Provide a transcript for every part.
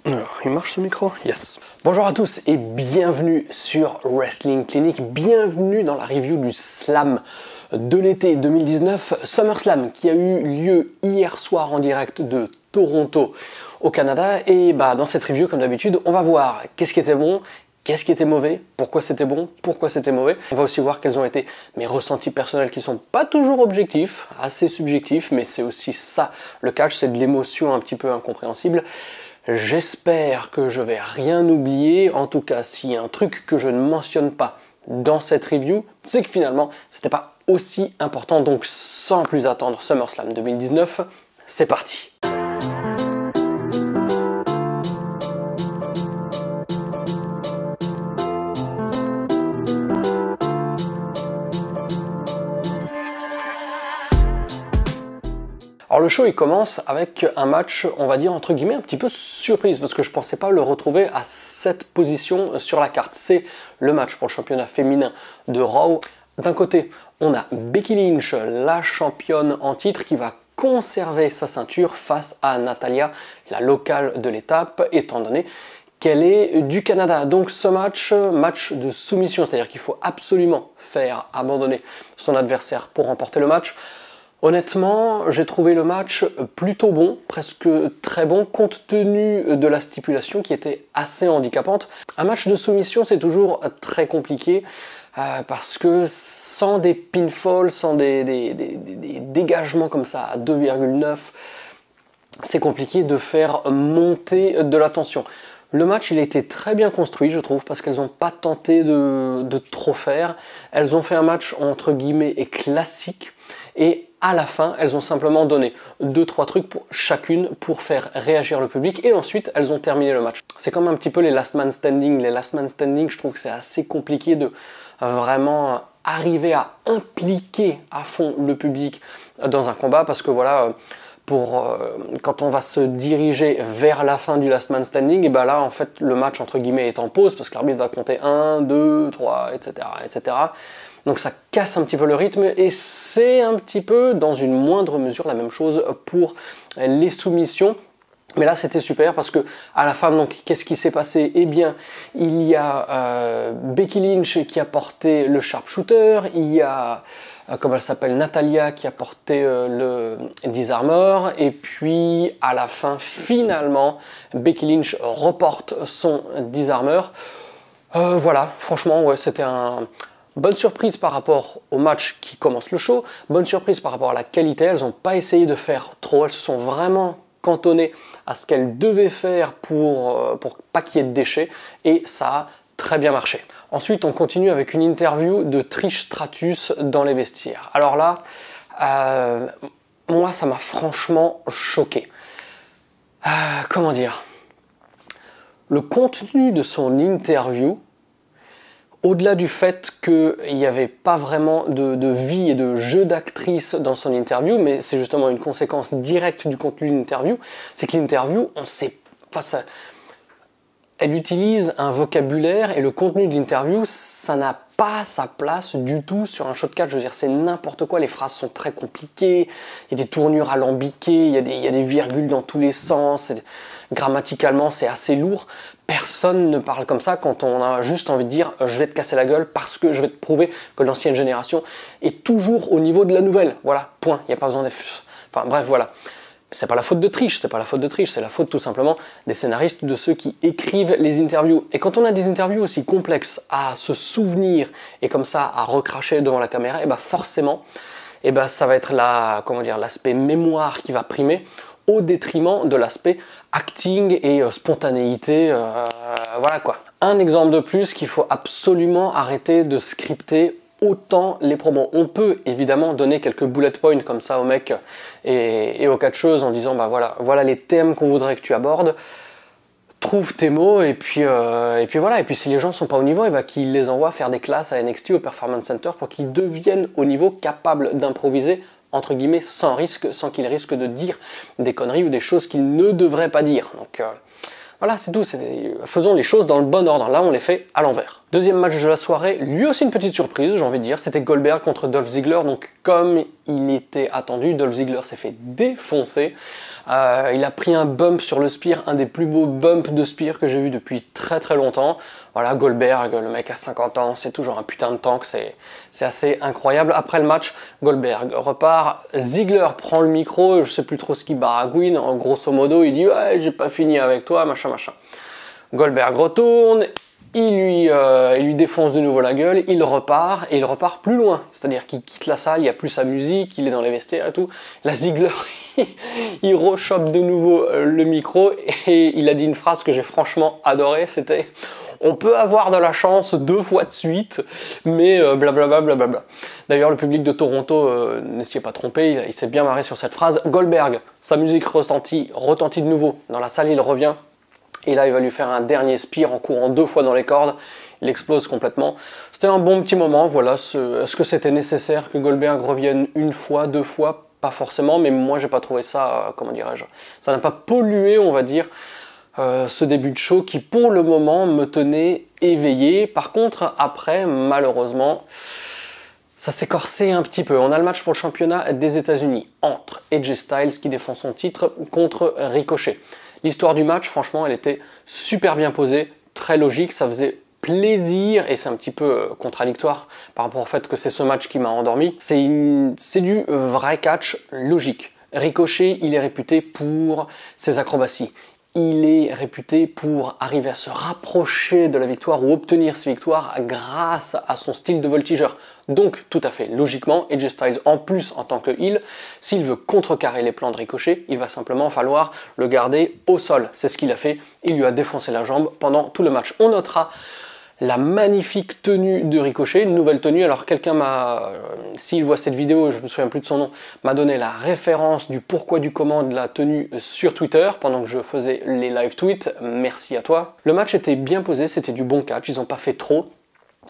Alors, il marche ce micro? Yes. Bonjour à tous et bienvenue sur Wrestling Clinic. Bienvenue dans la review du Slam de l'été 2019, SummerSlam, qui a eu lieu hier soir en direct de Toronto au Canada. Et dans cette review, comme d'habitude, on va voir qu'est-ce qui était bon, qu'est-ce qui était mauvais, pourquoi c'était bon, pourquoi c'était mauvais. On va aussi voir quels ont été mes ressentis personnels qui sont pas toujours objectifs, assez subjectifs, mais c'est aussi ça le catch, c'est de l'émotion un petit peu incompréhensible. J'espère que je vais rien oublier. En tout cas, s'il y a un truc que je ne mentionne pas dans cette review, c'est que finalement, c'était pas aussi important. Donc, sans plus attendre, SummerSlam 2019, c'est parti. Alors le show il commence avec un match, on va dire entre guillemets un petit peu surprise parce que je pensais pas le retrouver à cette position sur la carte. C'est le match pour le championnat féminin de Raw. D'un côté, on a Becky Lynch, la championne en titre, qui va conserver sa ceinture face à Natalya, la locale de l'étape, étant donné qu'elle est du Canada. Donc ce match de soumission, c'est-à-dire qu'il faut absolument faire abandonner son adversaire pour remporter le match. Honnêtement, j'ai trouvé le match plutôt bon, presque très bon, compte tenu de la stipulation qui était assez handicapante. Un match de soumission, c'est toujours très compliqué parce que sans des pinfalls, sans des dégagements comme ça à 2,9, c'est compliqué de faire monter de la tension. Le match, il a été très bien construit, je trouve, parce qu'elles n'ont pas tenté de trop faire. Elles ont fait un match, entre guillemets, classique. Et à la fin, elles ont simplement donné 2-3 trucs pour chacune pour faire réagir le public. Et ensuite, elles ont terminé le match. C'est comme un petit peu les last man standing. Les last man standing, je trouve que c'est assez compliqué de vraiment arriver à impliquer à fond le public dans un combat. Parce que voilà... quand on va se diriger vers la fin du last man standing, et là en fait le match entre guillemets est en pause parce que l'arbitre va compter 1, 2, 3, etc. Donc ça casse un petit peu le rythme et c'est un petit peu dans une moindre mesure la même chose pour les soumissions. Mais là c'était super parce que à la fin, donc qu'est-ce qui s'est passé? Eh bien il y a Becky Lynch qui a porté le sharpshooter, il y a comme elle s'appelle, Natalya qui a porté le Disarmor, et puis à la fin, finalement, Becky Lynch reporte son Disarmor. Voilà, franchement, ouais, c'était une bonne surprise par rapport au match qui commence le show, bonne surprise par rapport à la qualité, elles n'ont pas essayé de faire trop, elles se sont vraiment cantonnées à ce qu'elles devaient faire pour pas qu'il y ait de déchets, et ça a très bien marché. Ensuite, on continue avec une interview de Trish Stratus dans les vestiaires. Alors là, moi, ça m'a franchement choqué. Comment dire? Le contenu de son interview, au-delà du fait qu'il n'y avait pas vraiment de vie et de jeu d'actrice dans son interview, mais c'est justement une conséquence directe du contenu de l'interview, c'est que l'interview, on sait... Elle utilise un vocabulaire et le contenu de l'interview, ça n'a pas sa place du tout sur un show de catch. Je veux dire, c'est n'importe quoi. Les phrases sont très compliquées, il y a des tournures alambiquées, il y a des virgules dans tous les sens. Grammaticalement, c'est assez lourd. Personne ne parle comme ça quand on a juste envie de dire « je vais te casser la gueule parce que je vais te prouver que l'ancienne génération est toujours au niveau de la nouvelle ». Voilà, point. Il n'y a pas besoin de... Enfin bref, voilà. C'est pas la faute de Trish, c'est pas la faute de Trish, c'est la faute tout simplement des scénaristes, de ceux qui écrivent les interviews. Et quand on a des interviews aussi complexes à se souvenir et comme ça à recracher devant la caméra, et forcément, ça va être l'aspect mémoire qui va primer au détriment de l'aspect acting et spontanéité, voilà quoi. Un exemple de plus qu'il faut absolument arrêter de scripter autant les promos. On peut évidemment donner quelques bullet points comme ça aux mecs et aux catcheuses en disant voilà les thèmes qu'on voudrait que tu abordes, trouve tes mots et puis voilà. Et puis si les gens sont pas au niveau, qu'ils les envoient faire des classes à NXT au Performance Center pour qu'ils deviennent au niveau capable d'improviser entre guillemets sans risque, sans qu'ils risquent de dire des conneries ou des choses qu'ils ne devraient pas dire. Donc voilà, c'est tout. Faisons les choses dans le bon ordre. Là, on les fait à l'envers. Deuxième match de la soirée, lui aussi une petite surprise, j'ai envie de dire, c'était Goldberg contre Dolph Ziggler. Donc comme il était attendu, Dolph Ziggler s'est fait défoncer. Il a pris un bump sur le spear, un des plus beaux bumps de spear que j'ai vu depuis très très longtemps. Voilà, Goldberg, le mec a 50 ans, c'est toujours un putain de tank, c'est assez incroyable. Après le match, Goldberg repart, Ziggler prend le micro, je sais plus trop ce qu'il baragouine, en grosso modo il dit « Ouais, j'ai pas fini avec toi, machin machin ». Goldberg retourne, il lui défonce de nouveau la gueule, il repart, et il repart plus loin. C'est-à-dire qu'il quitte la salle, il n'y a plus sa musique, il est dans les vestiaires et tout. La Ziggler, il rechoppe de nouveau le micro, et il a dit une phrase que j'ai franchement adorée, c'était « On peut avoir de la chance 2 fois de suite, mais blablabla, blablabla. » D'ailleurs, le public de Toronto ne s'y est pas trompé, il s'est bien marré sur cette phrase. Goldberg, sa musique retentit de nouveau. Dans la salle, il revient. Et là, il va lui faire un dernier spear en courant 2 fois dans les cordes. Il explose complètement. C'était un bon petit moment. Voilà. Est-ce que c'était nécessaire que Goldberg revienne 1 fois, 2 fois? Pas forcément, mais moi, j'ai pas trouvé ça, comment dirais-je, ça n'a pas pollué, on va dire, ce début de show qui, pour le moment, me tenait éveillé. Par contre, après, malheureusement, ça s'est corsé un petit peu. On a le match pour le championnat des États-Unis entre AJ Styles qui défend son titre contre Ricochet. L'histoire du match, franchement, elle était super bien posée, très logique, ça faisait plaisir, et c'est un petit peu contradictoire par rapport au fait que c'est ce match qui m'a endormi. C'est du vrai catch logique. Ricochet, il est réputé pour ses acrobaties. Il est réputé pour arriver à se rapprocher de la victoire ou obtenir ses victoires grâce à son style de voltigeur. Donc, tout à fait logiquement, AJ Styles, en plus en tant que heel, s'il veut contrecarrer les plans de Ricochet, il va simplement falloir le garder au sol. C'est ce qu'il a fait, il lui a défoncé la jambe pendant tout le match. On notera la magnifique tenue de Ricochet, une nouvelle tenue. Alors quelqu'un m'a, s'il voit cette vidéo, je me souviens plus de son nom, m'a donné la référence du pourquoi du comment de la tenue sur Twitter pendant que je faisais les live tweets. Merci à toi. Le match était bien posé, c'était du bon catch, ils n'ont pas fait trop.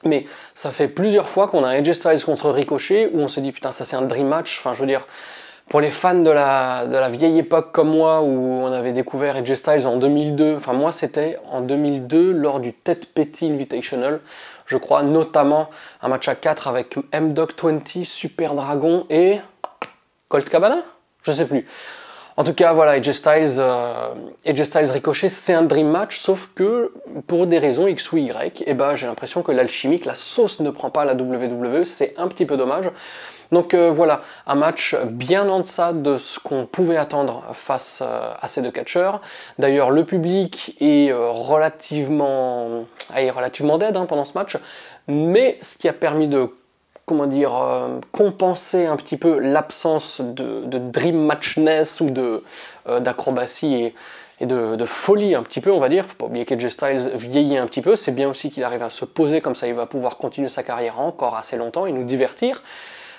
Mais ça fait plusieurs fois qu'on a AJ Styles contre Ricochet où on se dit putain ça c'est un dream match. Enfin je veux dire, pour les fans de la vieille époque comme moi, où on avait découvert AJ Styles en 2002, enfin moi c'était en 2002 lors du Ted Petty Invitational, je crois, notamment un match à 4 avec M-Dog 20, Super Dragon et Colt Cabana, je sais plus. En tout cas, voilà, AJ Styles Ricochet, c'est un dream match, sauf que pour des raisons X ou Y, eh ben, j'ai l'impression que l'alchimie, que la sauce ne prend pas à la WWE, c'est un petit peu dommage. Donc voilà, un match bien en deçà de ce qu'on pouvait attendre face à ces deux catcheurs. D'ailleurs, le public est relativement dead pendant ce match, mais ce qui a permis de compenser un petit peu l'absence de dream matchness ou d'acrobatie et de folie un petit peu, on va dire. Faut pas oublier qu'AJ Styles vieillit un petit peu, c'est bien aussi qu'il arrive à se poser, comme ça il va pouvoir continuer sa carrière encore assez longtemps et nous divertir.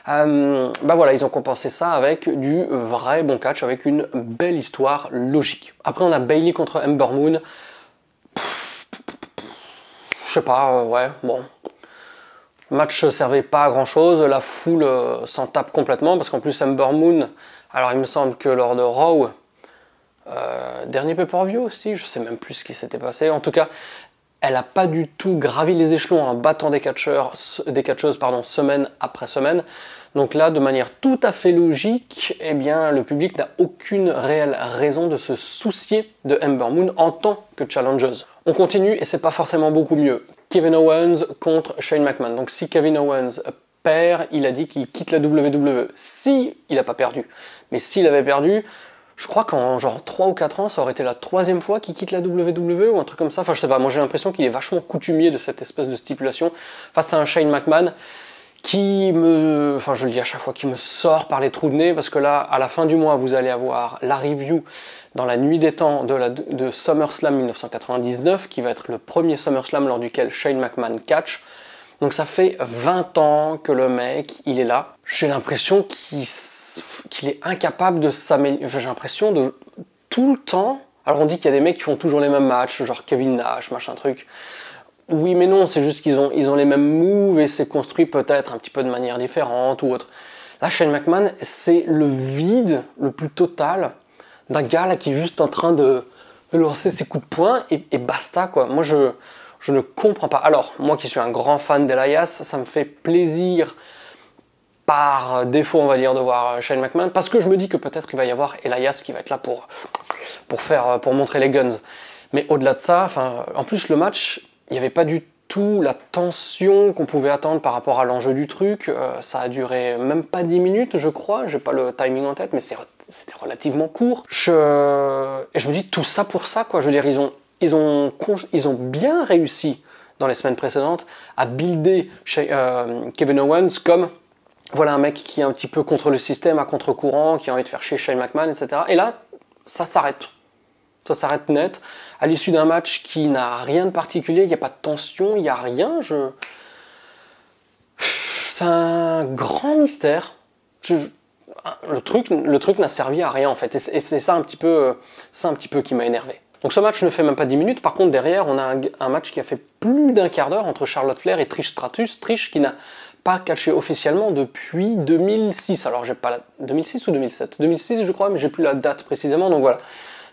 Bah voilà, ils ont compensé ça avec du vrai bon catch, avec une belle histoire logique. Après on a Bayley contre Ember Moon. Je sais pas, ouais, bon. Le match servait pas à grand chose, la foule s'en tape complètement, parce qu'en plus Ember Moon, alors il me semble que lors de Raw, dernier pay-per-view aussi, je sais même plus ce qui s'était passé, en tout cas, elle n'a pas du tout gravi les échelons en battant des catcheuses semaine après semaine. Donc là, de manière tout à fait logique, eh bien, le public n'a aucune réelle raison de se soucier de Ember Moon en tant que challengeuse. On continue et c'est pas forcément beaucoup mieux. Kevin Owens contre Shane McMahon. Donc si Kevin Owens perd, il a dit qu'il quitte la WWE. Si il n'a pas perdu. Mais s'il avait perdu, je crois qu'en genre 3 ou 4 ans, ça aurait été la 3e fois qu'il quitte la WWE ou un truc comme ça. Enfin, je sais pas, moi j'ai l'impression qu'il est vachement coutumier de cette espèce de stipulation face à un Shane McMahon qui je le dis à chaque fois, qui me sort par les trous de nez, parce que là, à la fin du mois, vous allez avoir la review dans la nuit des temps de SummerSlam 1999, qui va être le premier SummerSlam lors duquel Shane McMahon catch. Donc ça fait 20 ans que le mec, il est là. J'ai l'impression qu'il est incapable de s'améliorer. J'ai l'impression de tout le temps... Alors on dit qu'il y a des mecs qui font toujours les mêmes matchs, genre Kevin Nash, machin truc. Oui mais non, c'est juste qu'ils ont les mêmes moves et c'est construit peut-être un petit peu de manière différente ou autre. Là, Shane McMahon, c'est le vide le plus total d'un gars là qui est juste en train de lancer ses coups de poing et basta quoi. Moi Je ne comprends pas. Alors, moi qui suis un grand fan d'Elias, ça me fait plaisir par défaut, on va dire, de voir Shane McMahon, parce que je me dis que peut-être il va y avoir Elias qui va être là pour montrer les guns. Mais au-delà de ça, en plus le match, il n'y avait pas du tout la tension qu'on pouvait attendre par rapport à l'enjeu du truc. Ça a duré même pas 10 minutes, je crois. J'ai pas le timing en tête, mais c'était relativement court. Et je me dis tout ça pour ça, quoi. Je veux dire, ils ont bien réussi dans les semaines précédentes à builder Kevin Owens comme voilà un mec qui est un petit peu contre le système, à contre-courant, qui a envie de faire chier Shane McMahon, etc. Et là, ça s'arrête. Ça s'arrête net. À l'issue d'un match qui n'a rien de particulier, il n'y a pas de tension, il n'y a rien. C'est un grand mystère. Le truc n'a servi à rien en fait. Et c'est ça un petit peu qui m'a énervé. Donc ce match ne fait même pas 10 minutes. Par contre, derrière, on a un match qui a fait plus d'un quart d'heure entre Charlotte Flair et Trish Stratus. Trish qui n'a pas catché officiellement depuis 2006. Alors j'ai pas 2006 ou 2007 2006 je crois, mais j'ai plus la date précisément. Donc voilà,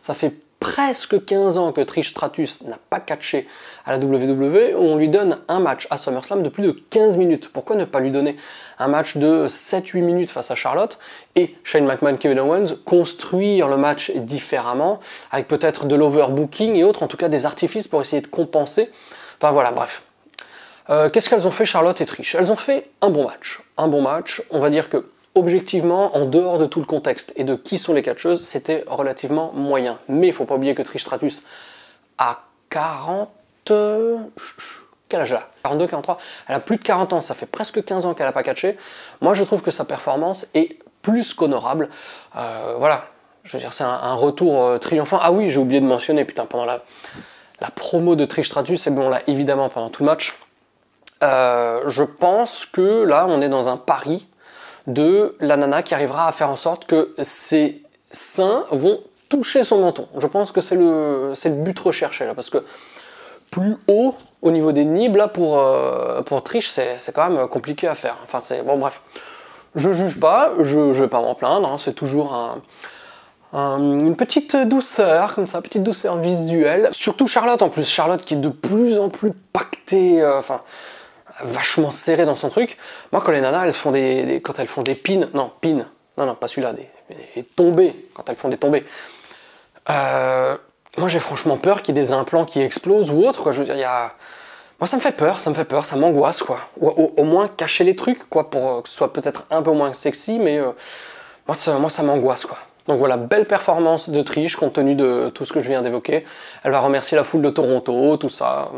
ça fait presque 15 ans que Trish Stratus n'a pas catché à la WWE. On lui donne un match à SummerSlam de plus de 15 minutes. Pourquoi ne pas lui donner un match de 7-8 minutes face à Charlotte et Shane McMahon, Kevin Owens, construire le match différemment, avec peut-être de l'overbooking et autres, en tout cas des artifices pour essayer de compenser. Enfin voilà, bref. Qu'est-ce qu'elles ont fait Charlotte et Trish? Elles ont fait un bon match. Un bon match, on va dire que objectivement, en dehors de tout le contexte et de qui sont les catcheuses, c'était relativement moyen. Mais il ne faut pas oublier que Trish Stratus a 40... Quel âge elle a? 42, 43. Elle a plus de 40 ans, ça fait presque 15 ans qu'elle n'a pas catché. Moi, je trouve que sa performance est plus qu'honorable. Voilà, je veux dire, c'est un retour triomphant. Ah oui, j'ai oublié de mentionner, putain, pendant la promo de Trish Stratus, et bon, là, évidemment, pendant tout le match, je pense que là, on est dans un pari de la nana qui arrivera à faire en sorte que ses seins vont toucher son menton. Je pense que c'est le but recherché là, parce que plus haut au niveau des nibs là pour Trish, c'est quand même compliqué à faire. Enfin c'est bon, bref, je juge pas, je vais pas m'en plaindre, hein, c'est toujours une petite douceur comme ça, petite douceur visuelle. Surtout Charlotte en plus, Charlotte qui est de plus en plus pactée, vachement serré dans son truc. Moi, quand les nanas, quand elles font des pins, non, pas celui-là, des tombées, quand elles font des tombées, moi j'ai franchement peur qu'il y ait des implants qui explosent ou autre, quoi. Je veux dire, moi ça me fait peur, ça m'angoisse, quoi. Ou au moins cacher les trucs, quoi, pour que ce soit peut-être un peu moins sexy, mais moi ça m'angoisse, quoi. Donc voilà, belle performance de Trish, compte tenu de tout ce que je viens d'évoquer. Elle va remercier la foule de Toronto, tout ça.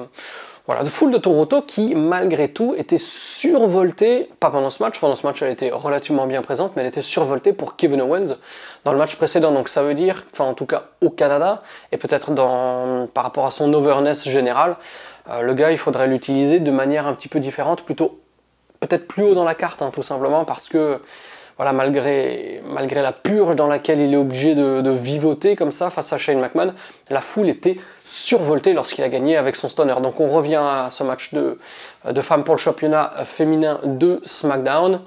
Voilà, de foule de Toronto qui, malgré tout, était survoltée, pas pendant ce match elle était relativement bien présente, mais elle était survoltée pour Kevin Owens dans le match précédent. Donc ça veut dire, en tout cas au Canada, et peut-être par rapport à son overness général, le gars, il faudrait l'utiliser de manière un petit peu différente, plutôt peut-être plus haut dans la carte, hein, tout simplement, parce que voilà, malgré la purge dans laquelle il est obligé de vivoter comme ça face à Shane McMahon, la foule était survoltée lorsqu'il a gagné avec son stunner. Donc on revient à ce match de femmes pour le championnat féminin de SmackDown,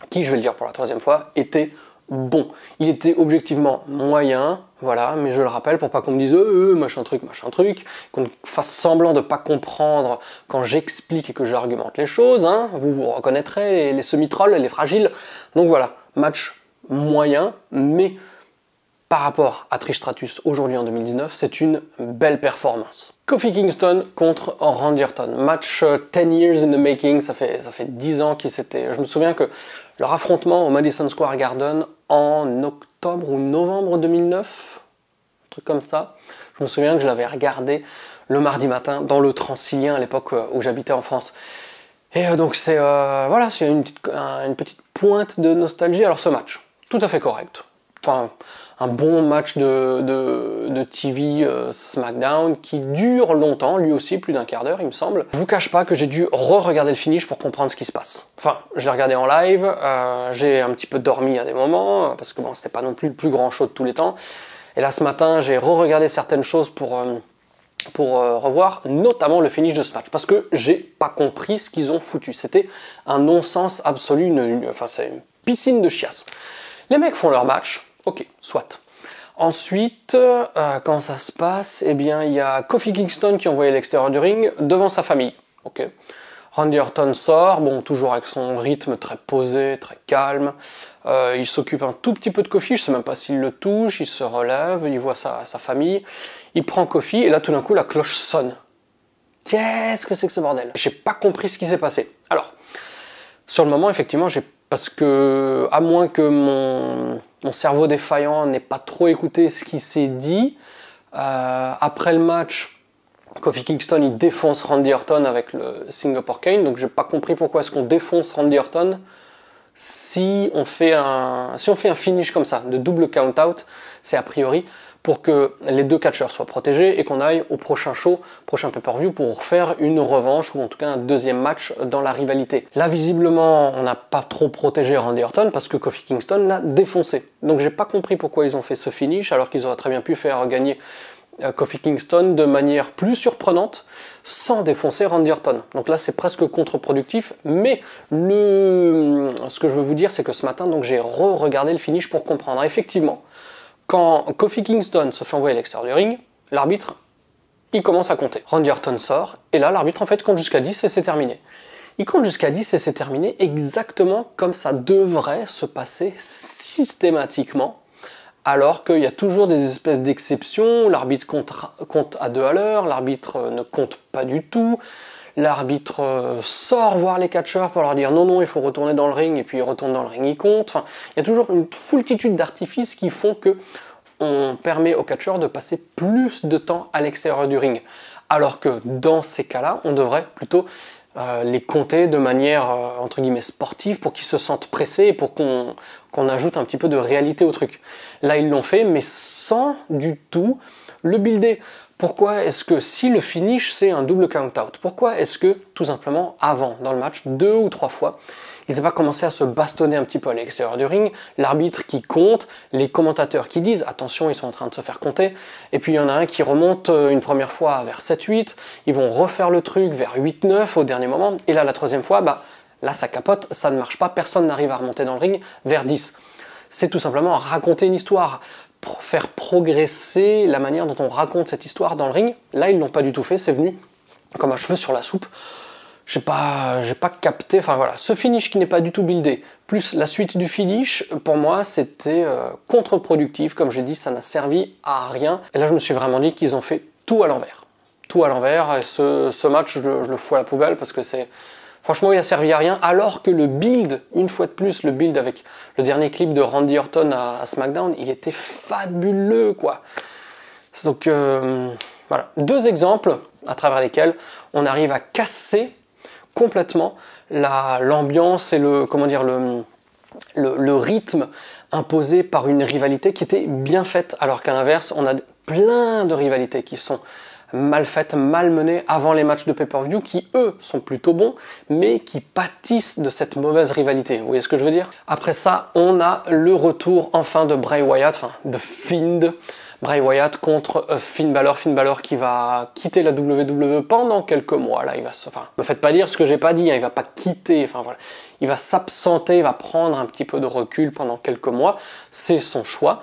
qui, je vais le dire pour la 3e fois, était bon. Il était objectivement moyen, voilà, mais je le rappelle pour pas qu'on me dise machin truc, qu'on fasse semblant de pas comprendre quand j'explique et que j'argumente les choses, hein. Vous reconnaîtrez les semi-trolls, les fragiles. Donc voilà, match moyen, mais par rapport à Trish Stratus aujourd'hui en 2019, c'est une belle performance. Kofi Kingston contre Randy Orton. Match 10 years in the making, ça fait 10 ans qu'il s'était... Je me souviens que leur affrontement au Madison Square Garden en octobre ou novembre 2009, un truc comme ça, je me souviens que je l'avais regardé le mardi matin dans le Transilien à l'époque où j'habitais en France. Et donc c'est voilà, c'est une petite pointe de nostalgie. Alors ce match, tout à fait correct. Enfin, un bon match de TV SmackDown qui dure longtemps, lui aussi plus d'un quart d'heure il me semble. Je vous cache pas que j'ai dû re-regarder le finish pour comprendre ce qui se passe. Enfin, je l'ai regardé en live, j'ai un petit peu dormi à des moments, parce que bon, c'était pas non plus le plus grand show de tous les temps. Et là ce matin, j'ai re-regardé certaines choses pour revoir notamment le finish de ce match, parce que j'ai pas compris ce qu'ils ont foutu. C'était un non-sens absolu, enfin c'est une piscine de chiasse. Les mecs font leur match, ok, soit. Ensuite, comment ça se passe? Eh bien, il y a Kofi Kingston qui est envoyé à l'extérieur du ring devant sa famille. Ok. Randy Orton sort, bon, toujours avec son rythme très posé, très calme. Il s'occupe un tout petit peu de Kofi, je ne sais même pas s'il le touche, il se relève, il voit sa famille, il prend Kofi, et là tout d'un coup la cloche sonne. Qu'est-ce que c'est que ce bordel? J'ai pas compris ce qui s'est passé. Alors, sur le moment, effectivement, parce que, à moins que mon cerveau défaillant n'ait pas trop écouté ce qui s'est dit, après le match, Kofi Kingston il défonce Randy Orton avec le Singapore Cane, donc j'ai pas compris pourquoi est-ce qu'on défonce Randy Orton si on fait un finish comme ça, de double count-out, c'est a priori pour que les deux catcheurs soient protégés et qu'on aille au prochain show, prochain pay-per-view pour faire une revanche ou en tout cas un deuxième match dans la rivalité. Là visiblement on n'a pas trop protégé Randy Orton parce que Kofi Kingston l'a défoncé. Donc j'ai pas compris pourquoi ils ont fait ce finish alors qu'ils auraient très bien pu faire gagner Kofi Kingston de manière plus surprenante sans défoncer Randy Orton. Donc là c'est presque contre-productif, mais ce que je veux vous dire c'est que ce matin donc j'ai re-regardé le finish pour comprendre. Effectivement, quand Kofi Kingston se fait envoyer à l'extérieur du ring, l'arbitre il commence à compter. Randy Orton sort et là l'arbitre en fait compte jusqu'à 10 et c'est terminé. Il compte jusqu'à 10 et c'est terminé exactement comme ça devrait se passer systématiquement. Alors qu'il y a toujours des espèces d'exceptions, l'arbitre compte à 2 à l'heure, l'arbitre ne compte pas du tout, l'arbitre sort voir les catcheurs pour leur dire non, non, il faut retourner dans le ring, et puis il retourne dans le ring, il compte. Enfin, il y a toujours une foultitude d'artifices qui font que on permet aux catcheurs de passer plus de temps à l'extérieur du ring. Alors que dans ces cas-là, on devrait plutôt les compter de manière entre guillemets sportive pour qu'ils se sentent pressés et pour qu'on ajoute un petit peu de réalité au truc. Là ils l'ont fait mais sans du tout le builder. Pourquoi est-ce que si le finish c'est un double count-out, pourquoi est-ce que tout simplement avant dans le match 2 ou 3 fois ils n'ont pas commencé à se bastonner un petit peu à l'extérieur du ring, l'arbitre qui compte, les commentateurs qui disent attention ils sont en train de se faire compter, et puis il y en a un qui remonte une première fois vers 7-8, ils vont refaire le truc vers 8-9 au dernier moment, et là la troisième fois, là ça capote, ça ne marche pas, personne n'arrive à remonter dans le ring vers 10. C'est tout simplement raconter une histoire, faire progresser la manière dont on raconte cette histoire dans le ring. Là ils l'ont pas du tout fait, c'est venu comme un cheveu sur la soupe. J'ai pas capté, enfin voilà, ce finish qui n'est pas du tout buildé, plus la suite du finish, pour moi c'était contre-productif, comme j'ai dit, ça n'a servi à rien. Et là je me suis vraiment dit qu'ils ont fait tout à l'envers. Tout à l'envers, et ce match je le fous à la poubelle parce que franchement il a servi à rien, alors que le build, une fois de plus, le build avec le dernier clip de Randy Orton à SmackDown, il était fabuleux quoi. Donc voilà, 2 exemples à travers lesquels on arrive à casser complètement l'ambiance et le rythme imposé par une rivalité qui était bien faite, alors qu'à l'inverse, on a plein de rivalités qui sont mal faites, mal menées avant les matchs de pay-per-view, qui eux sont plutôt bons, mais qui pâtissent de cette mauvaise rivalité. Vous voyez ce que je veux dire? Après ça, on a le retour enfin de Bray Wyatt, enfin de Fiend, Bray Wyatt contre Finn Balor qui va quitter la WWE pendant quelques mois. Là, me faites pas dire ce que j'ai pas dit, hein, il va pas quitter, enfin voilà. Il va s'absenter, il va prendre un petit peu de recul pendant quelques mois, c'est son choix.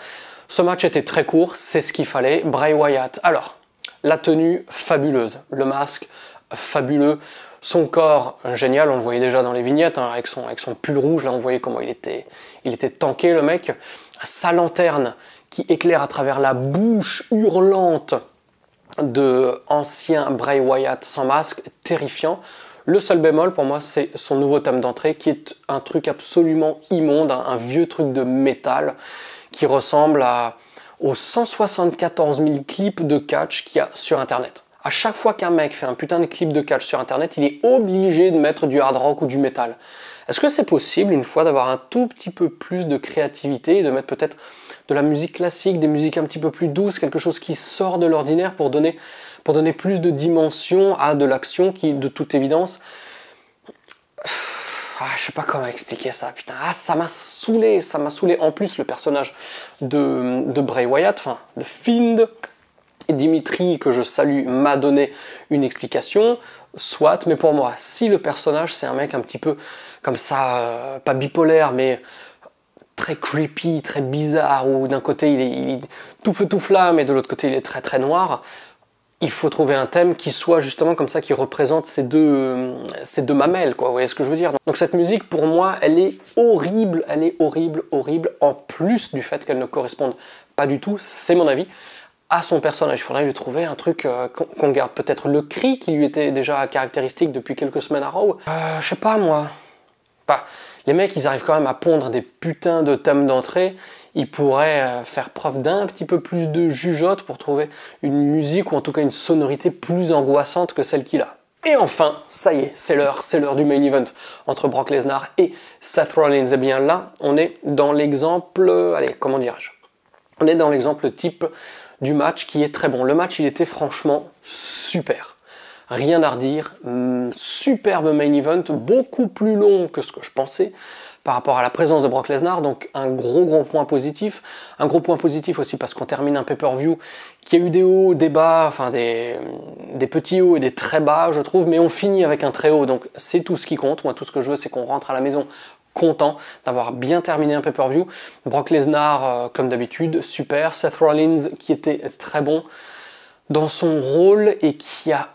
Ce match était très court, c'est ce qu'il fallait. Bray Wyatt, alors, la tenue fabuleuse, le masque fabuleux, son corps génial, on le voyait déjà dans les vignettes, hein, avec son pull rouge, là on voyait comment il était tanké le mec, sa lanterne qui éclaire à travers la bouche hurlante de ancien Bray Wyatt sans masque, terrifiant. Le seul bémol pour moi c'est son nouveau thème d'entrée qui est un truc absolument immonde, un vieux truc de métal qui ressemble aux 174 000 clips de catch qu'il y a sur internet. À chaque fois qu'un mec fait un putain de clip de catch sur internet, il est obligé de mettre du hard rock ou du métal. Est-ce que c'est possible une fois d'avoir un tout petit peu plus de créativité et de mettre peut-être de la musique classique, des musiques un petit peu plus douces, quelque chose qui sort de l'ordinaire pour donner plus de dimension à de l'action qui, de toute évidence, je sais pas comment expliquer ça, putain, ça m'a saoulé. En plus, le personnage de Bray Wyatt, enfin, de Fiend, et Dimitri, que je salue, m'a donné une explication, soit, mais pour moi, si le personnage, c'est un mec un petit peu comme ça, pas bipolaire, mais très creepy, très bizarre, où d'un côté il est tout feu tout flamme et de l'autre côté il est très très noir. Il faut trouver un thème qui soit justement comme ça, qui représente ces deux mamelles, quoi. Vous voyez ce que je veux dire? Donc cette musique, pour moi, elle est horrible, horrible, en plus du fait qu'elle ne corresponde pas du tout, c'est mon avis, à son personnage. Il faudrait lui trouver un truc qu'on garde. Peut-être le cri qui lui était déjà caractéristique depuis quelques semaines à Raw. Je sais pas moi. Enfin, les mecs, ils arrivent quand même à pondre des putains de thèmes d'entrée. Ils pourraient faire preuve d'un petit peu plus de jugeote pour trouver une musique ou en tout cas une sonorité plus angoissante que celle qu'il a. Et enfin, ça y est, c'est l'heure du main event entre Brock Lesnar et Seth Rollins. Et bien là, on est dans l'exemple, allez, comment dirais-je? On est dans l'exemple type du match qui est très bon. Le match, il était franchement super. Rien à redire, superbe main event, beaucoup plus long que ce que je pensais par rapport à la présence de Brock Lesnar, donc un gros point positif. Un gros point positif aussi parce qu'on termine un pay-per-view qui a eu des hauts, des bas, enfin des petits hauts et des très bas je trouve, mais on finit avec un très haut, donc c'est tout ce qui compte. Moi tout ce que je veux c'est qu'on rentre à la maison content d'avoir bien terminé un pay-per-view. Brock Lesnar comme d'habitude, super. Seth Rollins qui était très bon dans son rôle et qui a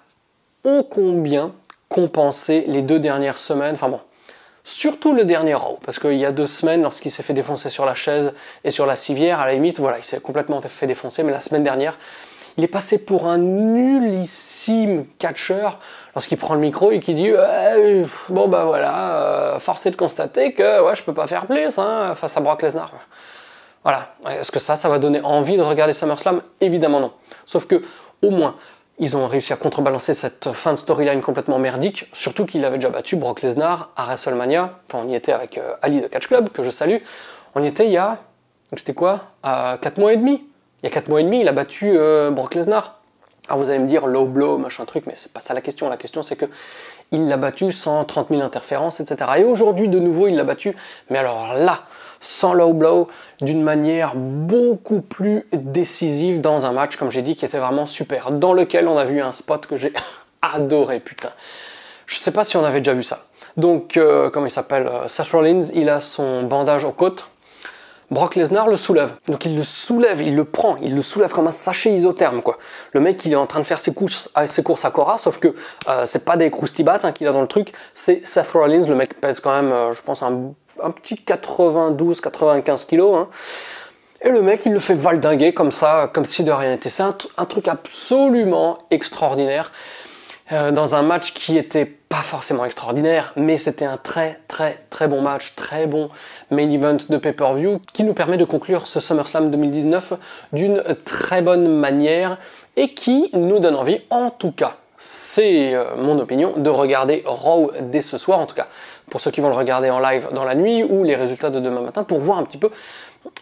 ô combien compensé les 2 dernières semaines, enfin bon, surtout le dernier Raw, parce qu'il y a 2 semaines, lorsqu'il s'est fait défoncer sur la chaise et sur la civière, à la limite, voilà, il s'est complètement fait défoncer, mais la semaine dernière, il est passé pour un nullissime catcheur lorsqu'il prend le micro et qui dit bon bah voilà, force est de constater que ouais, je peux pas faire plus hein, face à Brock Lesnar. Voilà, est-ce que ça va donner envie de regarder SummerSlam? Évidemment non. Sauf que, au moins, ils ont réussi à contrebalancer cette fin de storyline complètement merdique, surtout qu'il avait déjà battu Brock Lesnar à WrestleMania. Enfin, on y était avec Ali de Catch Club, que je salue. On y était il y a, c'était quoi, 4 mois et demi. Il y a 4 mois et demi, il a battu Brock Lesnar. Alors vous allez me dire low blow, machin truc, mais c'est pas ça la question. La question c'est que il l'a battu sans 30 000 interférences, etc. Et aujourd'hui, de nouveau, il l'a battu, mais alors là, sans low blow, d'une manière beaucoup plus décisive dans un match, comme j'ai dit, qui était vraiment super, dans lequel on a vu un spot que j'ai adoré, putain. Je sais pas si on avait déjà vu ça. Donc, comment il s'appelle, Seth Rollins, il a son bandage aux côtes. Brock Lesnar le soulève. Donc il le soulève, il le prend, il le soulève comme un sachet isotherme, quoi. Le mec, il est en train de faire ses courses à Cora, sauf que c'est pas des croustibat qu'il a dans le truc, c'est Seth Rollins. Le mec pèse quand même, je pense, un petit 92-95 kilos. Hein. Et le mec, il le fait valdinguer comme ça, comme si de rien n'était. C'est un truc absolument extraordinaire. Dans un match qui était pas forcément extraordinaire, mais c'était un très bon match, très bon main event de pay-per-view qui nous permet de conclure ce SummerSlam 2019 d'une très bonne manière et qui nous donne envie, en tout cas, c'est mon opinion, de regarder Raw dès ce soir, en tout cas pour ceux qui vont le regarder en live dans la nuit ou les résultats de demain matin, pour voir un petit peu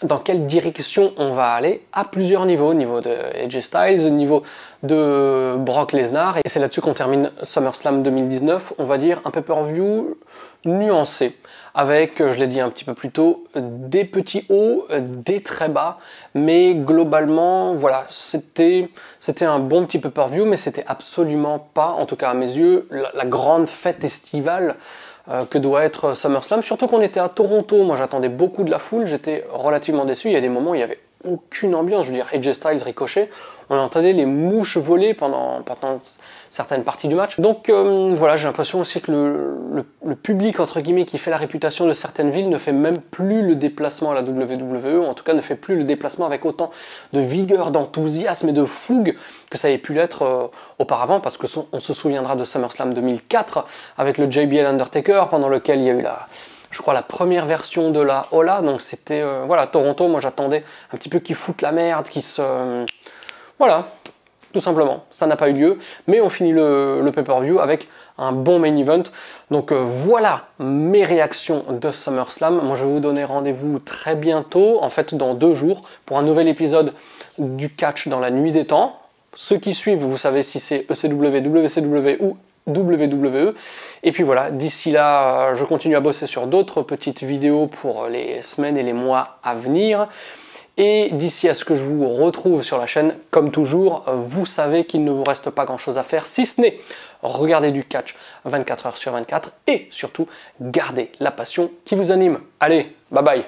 dans quelle direction on va aller à plusieurs niveaux, au niveau de AJ Styles, au niveau de Brock Lesnar, et c'est là-dessus qu'on termine SummerSlam 2019, on va dire un pay-per-view nuancé, avec, je l'ai dit un petit peu plus tôt, des petits hauts, des très bas, mais globalement, voilà, c'était un bon petit pay-per-view, mais c'était absolument pas, en tout cas à mes yeux, la grande fête estivale que doit être SummerSlam, surtout qu'on était à Toronto. Moi j'attendais beaucoup de la foule, j'étais relativement déçu. Il y a des moments où il n'y avait aucune ambiance, je veux dire AJ Styles ricochet, on entendait les mouches voler pendant certaines parties du match. Donc voilà, j'ai l'impression aussi que le public entre guillemets qui fait la réputation de certaines villes ne fait même plus le déplacement à la WWE, ou en tout cas ne fait plus le déplacement avec autant de vigueur, d'enthousiasme et de fougue que ça ait pu l'être auparavant, parce que on se souviendra de SummerSlam 2004 avec le JBL Undertaker, pendant lequel il y a eu je crois la première version de la Ola, donc c'était, voilà, Toronto, moi j'attendais un petit peu qu'ils foutent la merde, voilà, tout simplement, ça n'a pas eu lieu, mais on finit le pay-per-view avec un bon main event, donc voilà mes réactions de SummerSlam. Moi je vais vous donner rendez-vous très bientôt, en fait dans 2 jours, pour un nouvel épisode du catch dans la nuit des temps. Ceux qui suivent, vous savez si c'est ECW, WCW ou WWE. Et puis voilà, d'ici là, je continue à bosser sur d'autres petites vidéos pour les semaines et les mois à venir. Et d'ici à ce que je vous retrouve sur la chaîne, comme toujours, vous savez qu'il ne vous reste pas grand chose à faire, si ce n'est regarder du catch 24 heures sur 24 et surtout garder la passion qui vous anime. Allez, bye bye!